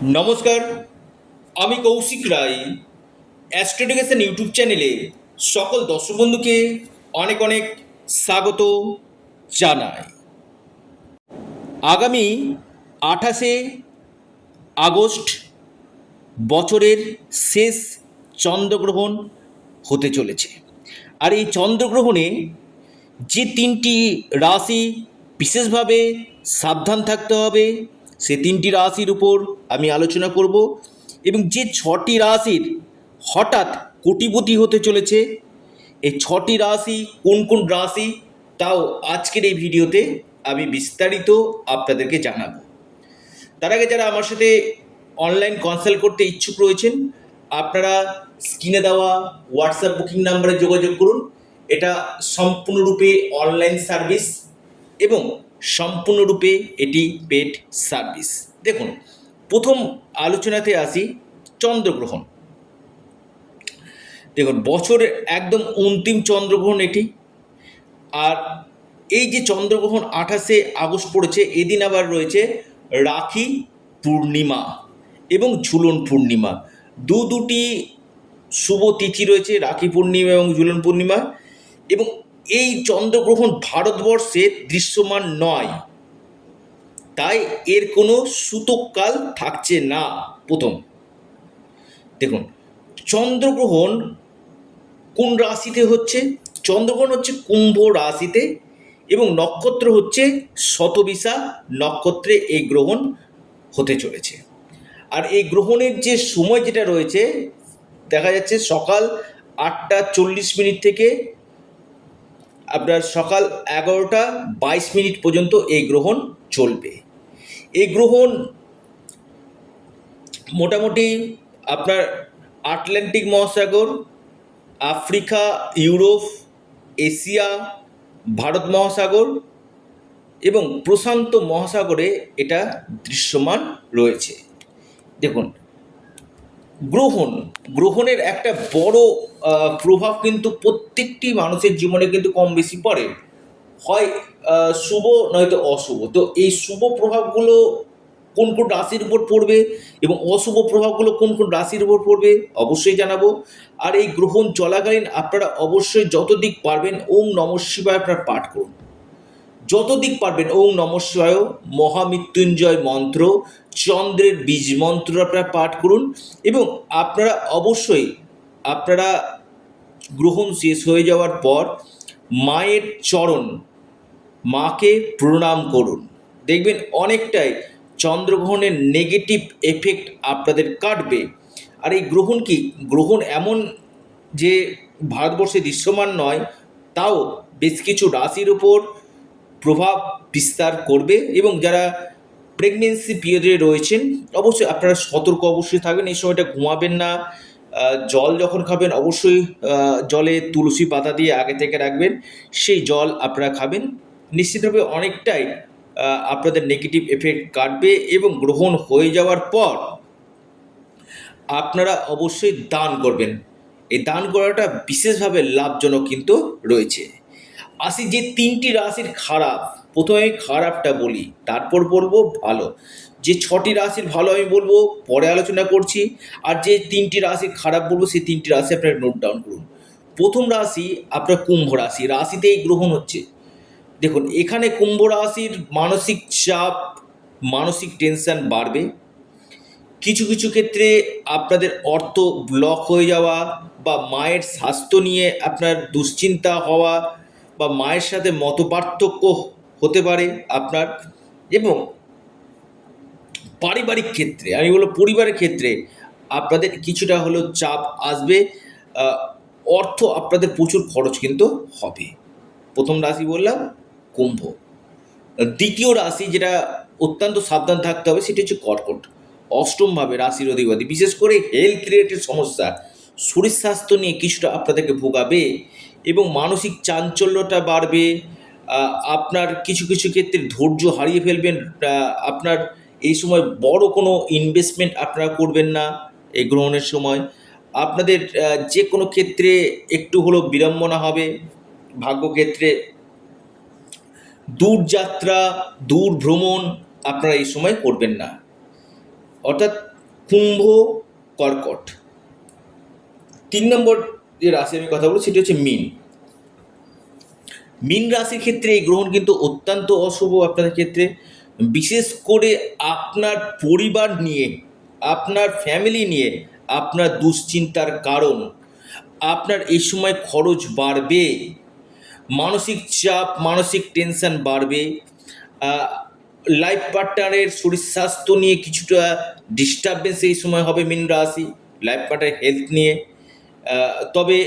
নমস্কার, আমি কৌশিক রায়। অ্যাস্ট্রোডিকেশন ইউটিউব চ্যানেলে সকল দর্শক বন্ধুকে অনেক অনেক স্বাগত জানাই। আগামী 28 আগস্ট বছরের শেষ চন্দ্রগ্রহণ হতে চলেছে। আর এই চন্দ্রগ্রহণে যে তিনটি রাশি বিশেষভাবে সাবধান থাকতে হবে, সে তিনটি রাশির উপর আমি আলোচনা করব। এবং যে ছটি রাশির হঠাৎ কোটিপতি হতে চলেছে, এই ছটি রাশি কোন কোন রাশি, তাও আজকের এই ভিডিওতে আমি বিস্তারিত আপনাদেরকে জানাবো। তার আগে যারা আমার সাথে অনলাইন কনসাল্ট করতে ইচ্ছুক রয়েছেন, আপনারা স্ক্রিনে দেওয়া হোয়াটসঅ্যাপ বুকিং নাম্বারে যোগাযোগ করুন। এটা সম্পূর্ণরূপে অনলাইন সার্ভিস এবং সম্পূর্ণরূপে এটি পেড সার্ভিস। দেখুন, প্রথম আলোচনাতে আসি চন্দ্রগ্রহণ। দেখুন, বছরের একদম অন্তিম চন্দ্রগ্রহণ এটি। আর এই যে চন্দ্রগ্রহণ 28 আগস্ট পড়েছে, এদিন আবার রয়েছে রাখি পূর্ণিমা এবং ঝুলন পূর্ণিমা। দুটি শুভ তিথি রয়েছে, রাখি পূর্ণিমা এবং ঝুলন পূর্ণিমা। এবং এই চন্দ্রগ্রহণ ভারতবর্ষে দৃশ্যমান নয়, তাই এর কোনো সূতককাল থাকছে না। প্রথম দেখুন, চন্দ্রগ্রহণ কোন রাশিতে হচ্ছে? চন্দ্রগ্রহণ হচ্ছে কুম্ভ রাশিতে এবং নক্ষত্র হচ্ছে শতবিশা নক্ষত্রে এই গ্রহণ হতে চলেছে। আর এই গ্রহণের যে সময় যেটা রয়েছে, দেখা যাচ্ছে সকাল 8টা 40 মিনিট থেকে আপনার সকাল 11টা 22 মিনিট পর্যন্ত এই গ্রহণ চলবে। এই গ্রহণ মোটামুটি আপনার আটলান্টিক মহাসাগর, আফ্রিকা, ইউরোপ, এশিয়া, ভারত মহাসাগর এবং প্রশান্ত মহাসাগরে এটা দৃশ্যমান রয়েছে। দেখুন, গ্রহণের একটা বড় প্রভাব কিন্তু প্রত্যেকটি মানুষের জীবনে কিন্তু কম বেশি পড়ে, হয় শুভ নয়তো অশুভ। তো এই শুভ প্রভাবগুলো কোন কোন রাশির উপর পড়বে এবং অশুভ প্রভাবগুলো কোন কোন রাশির উপর পড়বে অবশ্যই জানাবো। আর এই গ্রহণ চলাকালীন আপনারা অবশ্যই যত দিক পারবেন ওম নমঃ শিবায় আপনারা পাঠ করুন। যত দিক পারবেন ওম নমঃ শিবায়, মহামৃত্যুঞ্জয় মন্ত্র, চন্দ্রের বীজ মন্ত্র আপনারা পাঠ করুন। এবং আপনারা অবশ্যই আপনারা গ্রহণ শেষ হয়ে যাওয়ার পর মায়ের চরণ, মাকে প্রণাম করুন। দেখবেন অনেকটাই চন্দ্রগ্রহণের নেগেটিভ এফেক্ট আপনাদের কাটবে। আর এই গ্রহণ কি, গ্রহণ এমন যে ভারতবর্ষে দৃশ্যমান নয়, তাও বেশ কিছু রাশির উপর প্রভাব বিস্তার করবে। এবং যারা প্রেগনেন্সি পিরিয়ডে রয়েছেন, অবশ্যই আপনারা সতর্ক অবশ্যই থাকবেন। এই সময়টা ঘুমাবেন না। জল যখন খাবেন অবশ্যই জলে তুলসী পাতা দিয়ে আগে থেকে রাখবেন, সেই জল আপনারা খাবেন। নিশ্চিতভাবে অনেকটাই আপনাদের নেগেটিভ এফেক্ট কাটবে। এবং গ্রহণ হয়ে যাওয়ার পর আপনারা অবশ্যই দান করবেন। এই দান করাটা বিশেষভাবে লাভজনক কিন্তু রয়েছে। আসি যে তিনটি রাশির খারাপ, প্রথমে আমি খারাপটা বলি, তারপর বলবো ভালো। যে ছটি রাশির ভালো আমি বলবো, পরে আলোচনা করছি। আর যে তিনটি রাশির খারাপ বলবো, সেই তিনটি রাশি আপনারা নোট ডাউন করুন। প্রথম রাশি আপনার কুম্ভ রাশি, রাশিতেই গ্রহণ হচ্ছে। দেখুন, এখানে কুম্ভ রাশির মানসিক চাপ, মানসিক টেনশন বাড়বে। কিছু কিছু ক্ষেত্রে আপনাদের অর্থ ব্লক হয়ে যাওয়া, বা মায়ের স্বাস্থ্য নিয়ে আপনার দুশ্চিন্তা হওয়া, বা মায়ের সাথে মতপার্থক্য হতে পারে আপনার। এবং পারিবারিক ক্ষেত্রে, আমি বলবো পরিবারের ক্ষেত্রে আপনাদের কিছুটা হলেও চাপ আসবে। অর্থ আপনাদের প্রচুর খরচ কিন্তু হবে। প্রথম রাশি বললাম কুম্ভ। দ্বিতীয় রাশি যেটা অত্যন্ত সাবধান থাকতে হবে, সেটি হচ্ছে কর্কট। অষ্টমভাবে রাশির অধিপতি, বিশেষ করে হেলথ রিলেটেড সমস্যা, শরীর স্বাস্থ্য নিয়ে কিছুটা আপনাদেরকে ভোগাবে এবং মানসিক চাঞ্চল্যটা বাড়বে। আপনার কিছু কিছু ক্ষেত্রে ধৈর্য হারিয়ে ফেলবেন। আপনার এই সময় বড় কোনো ইনভেস্টমেন্ট আপনারা করবেন না এই গ্রহণের সময়। আপনাদের যে কোনো ক্ষেত্রে একটু হলেও বিড়ম্বনা হবে। ভাগ্যক্ষেত্রে দূর যাত্রা, দূর ভ্রমণ আপনারা এই সময় করবেন না। অর্থাৎ কুম্ভ, কর্কট। 3 নম্বর যে রাশি আমি কথা বলবো সেটি হচ্ছে মীন। মীন রাশির ক্ষেত্রে এই গ্রহণ কিন্তু অত্যন্ত অশুভ আপনাদের ক্ষেত্রে, বিশেষ করে আপনার পরিবার নিয়ে, আপনার ফ্যামিলি নিয়ে আপনার দুশ্চিন্তার কারণ। আপনার এই সময় খরচ বাড়বে, মানসিক চাপ, মানসিক টেনশন বাড়বে। লাইফ পার্টনারের শরীর স্বাস্থ্য নিয়ে কিছুটা ডিস্টারবেন্স এই সময় হবে মীন রাশি, লাইফ পার্টনারের হেলথ নিয়ে। তবে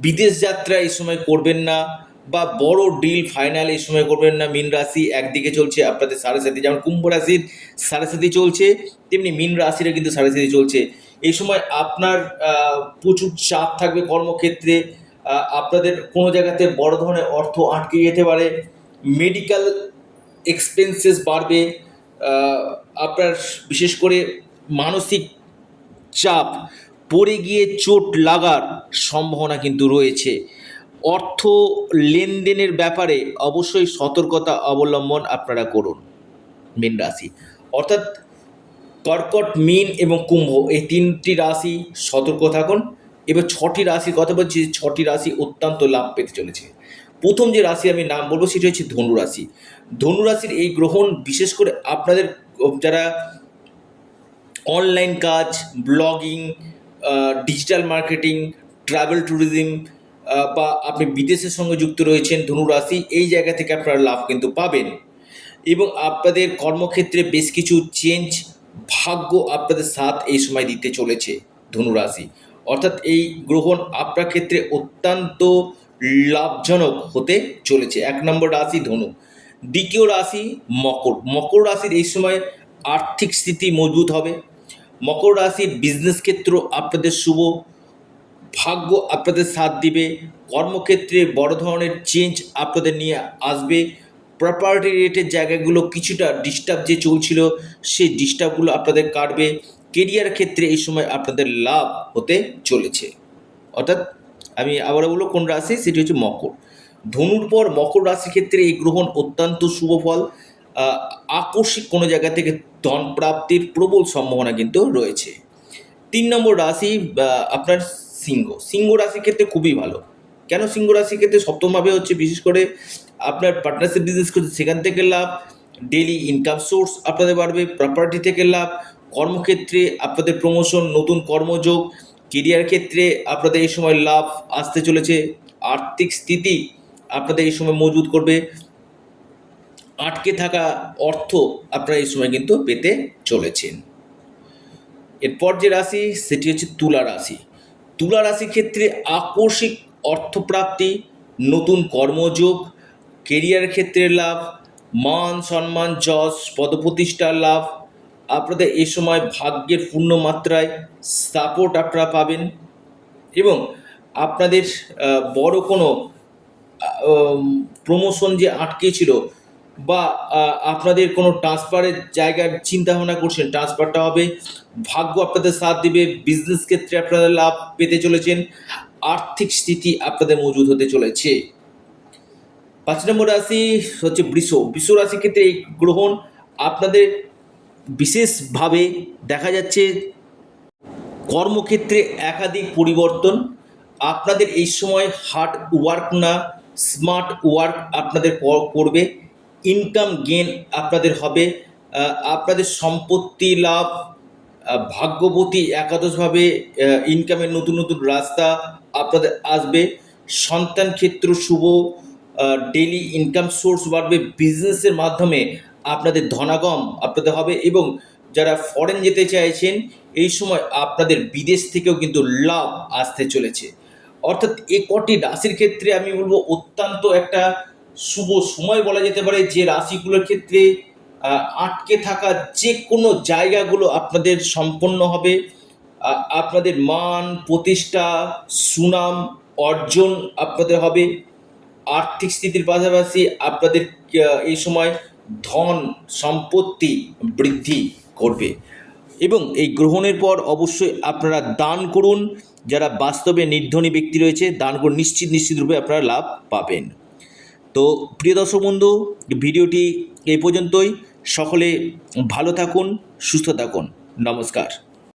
বিদেশ যাত্রা এই সময় করবেন না, বা বড় ডিল ফাইনাল এই সময় করবেন না। মীন রাশি একদিকে চলছে আপনাদের সাড়ে সাথী, যেমন কুম্ভ রাশির সাড়ে সাথী চলছে, তেমনি মীন রাশিরও কিন্তু সাড়ে সাথী চলছে। এই সময় আপনার প্রচুর চাপ থাকবে কর্মক্ষেত্রে। আপনাদের কোনো জায়গাতে বড় ধরনের অর্থ আটকে যেতে পারে, মেডিকেল এক্সপেন্সেস বাড়বে। আপনার বিশেষ করে মানসিক চাপ, পড়ে গিয়ে চোট লাগার সম্ভাবনা কিন্তু রয়েছে। অর্থ লেনদেনের ব্যাপারে অবশ্যই সতর্কতা অবলম্বন আপনারা করুন মীন রাশি। অর্থাৎ কর্কট, মীন এবং কুম্ভ এই 3টি রাশি সতর্ক থাকুন। এবার 6টি রাশির কথা বলছি, 6টি রাশি অত্যন্ত লাভ পেতে চলেছে। প্রথম যে রাশি আমি নাম বলবো সেটি হচ্ছে ধনু রাশি। ধনু রাশির এই গ্রহণ বিশেষ করে আপনাদের যারা অনলাইন কাজ, blogging, digital marketing, travel tourism, বা আপনি বিদেশের সঙ্গে যুক্ত রয়েছেন, ধনু রাশি এই জায়গা থেকে আপনারা লাভ কিন্তু পাবেন। এবং আপনাদের কর্মক্ষেত্রে বেশ কিছু চেঞ্জ, ভাগ্য আপনাদের সাথ এই সময় দিতে চলেছে ধনু রাশি। অর্থাৎ এই গ্রহণ আপনার ক্ষেত্রে অত্যন্ত লাভজনক হতে চলেছে। 1 নম্বর রাশি ধনু। দ্বিতীয় রাশি মকর। মকর রাশির এই সময় আর্থিক স্থিতি মজবুত হবে। মকর রাশির বিজনেস ক্ষেত্র আপনাদের শুভ, ভাগ্য আপনাদের সাথ দিবে। কর্মক্ষেত্রে বড় ধরনের চেঞ্জ আপনাদের নিয়ে আসবে। প্রপার্টি রেটের জায়গাগুলো কিছুটা ডিস্টার্ব যে চলছিল, সেই ডিস্টার্বগুলো আপনাদের কাটবে। কেরিয়ার ক্ষেত্রে এই সময় আপনাদের লাভ হতে চলেছে। অর্থাৎ আমি আবারও বলবো কোন রাশি, সেটি হচ্ছে মকর। ধনুর পর মকর রাশির ক্ষেত্রে এই গ্রহণ অত্যন্ত শুভ ফল। আকস্মিক কোনো জায়গা থেকে ধন প্রাপ্তির প্রবল সম্ভাবনা কিন্তু রয়েছে। 3 নম্বর রাশি আপনার সিংহ। সিংহ রাশির ক্ষেত্রে খুবই ভালো। কেন সিংহ রাশির ক্ষেত্রে সপ্তমভাবে হচ্ছে বিশেষ করে আপনার পার্টনারশিপ বিজনেস করছে সেখান থেকে লাভ, ডেলি ইনকাম সোর্স আপনাদের বাড়বে, প্রপার্টি থেকে লাভ, কর্মক্ষেত্রে আপনাদের প্রমোশন, নতুন কর্মযোগ, কেরিয়ার ক্ষেত্রে আপনাদের এই সময় লাভ আসতে চলেছে। আর্থিক স্থিতি আপনাদের এই সময় মজবুত করবে। আটকে থাকা অর্থ আপনারা এই সময় কিন্তু পেতে চলেছেন। এরপর যে রাশি সেটি হচ্ছে তুলা রাশি। তুলা রাশির ক্ষেত্রে আকস্মিক অর্থপ্রাপ্তি, নতুন কর্মযোগ, কেরিয়ার ক্ষেত্রে লাভ, মান সম্মান, যশ, পদপ্রতিষ্ঠার লাভ। আপনাদের এই সময় ভাগ্যের পূর্ণ মাত্রায় সাপোর্ট আপনারা পাবেন। এবং আপনাদের বড় কোনো প্রমোশন যে আটকে ছিল, বা আপনাদের কোনো ট্রান্সফারের জায়গার চিন্তাভাবনা করছেন, ট্রান্সফারটা হবে। ভাগ্য আপনাদের সাথ দিবে। বিজনেস ক্ষেত্রে আপনারা লাভ পেতে চলেছেন। আর্থিক স্থিতি আপনাদের মজবুত হতে চলেছে। 5 নম্বর রাশি হচ্ছে বৃষ। বৃষ রাশির ক্ষেত্রে এই গ্রহণ আপনাদের বিশেষভাবে দেখা যাচ্ছে কর্মক্ষেত্রে একাধিক পরিবর্তন। আপনাদের এই সময় হার্ড ওয়ার্ক না, স্মার্ট ওয়ার্ক আপনাদের করবে। ইনকাম গেন আপনাদের হবে। আপনাদের সম্পত্তি লাভ, ভাগ্যবতী একাদশভাবে ইনকামের নতুন নতুন রাস্তা আপনাদের আসবে। সন্তান ক্ষেত্র শুভ, ডেলি ইনকাম সোর্স বাড়বে। বিজনেসের মাধ্যমে আপনাদের ধনাগম আপনাদের হবে। এবং যারা ফরেন যেতে চাইছেন এই সময় আপনাদের বিদেশ থেকেও কিন্তু লাভ আসতে চলেছে। অর্থাৎ এ কটি রাশির ক্ষেত্রে আমি বলবো অত্যন্ত একটা শুভ সময় বলা যেতে পারে, যে রাশিগুলোর ক্ষেত্রে আটকে থাকা যে কোনো জায়গাগুলো আপনাদের সম্পন্ন হবে। আপনাদের মান প্রতিষ্ঠা, সুনাম অর্জন আপনাদের হবে। আর্থিক স্থিতির পাশাপাশি আপনাদের এই সময় ধন সম্পত্তি বৃদ্ধি করবে। এবং এই গ্রহণের পর অবশ্যই আপনারা দান করুন। যারা বাস্তবে নির্ধনী ব্যক্তি রয়েছে দান করুন, নিশ্চিত রূপে আপনারা লাভ পাবেন। তো প্রিয় দর্শক বন্ধু, ভিডিওটি এই পর্যন্তই। সকলে ভালো থাকুন, সুস্থ থাকুন। নমস্কার।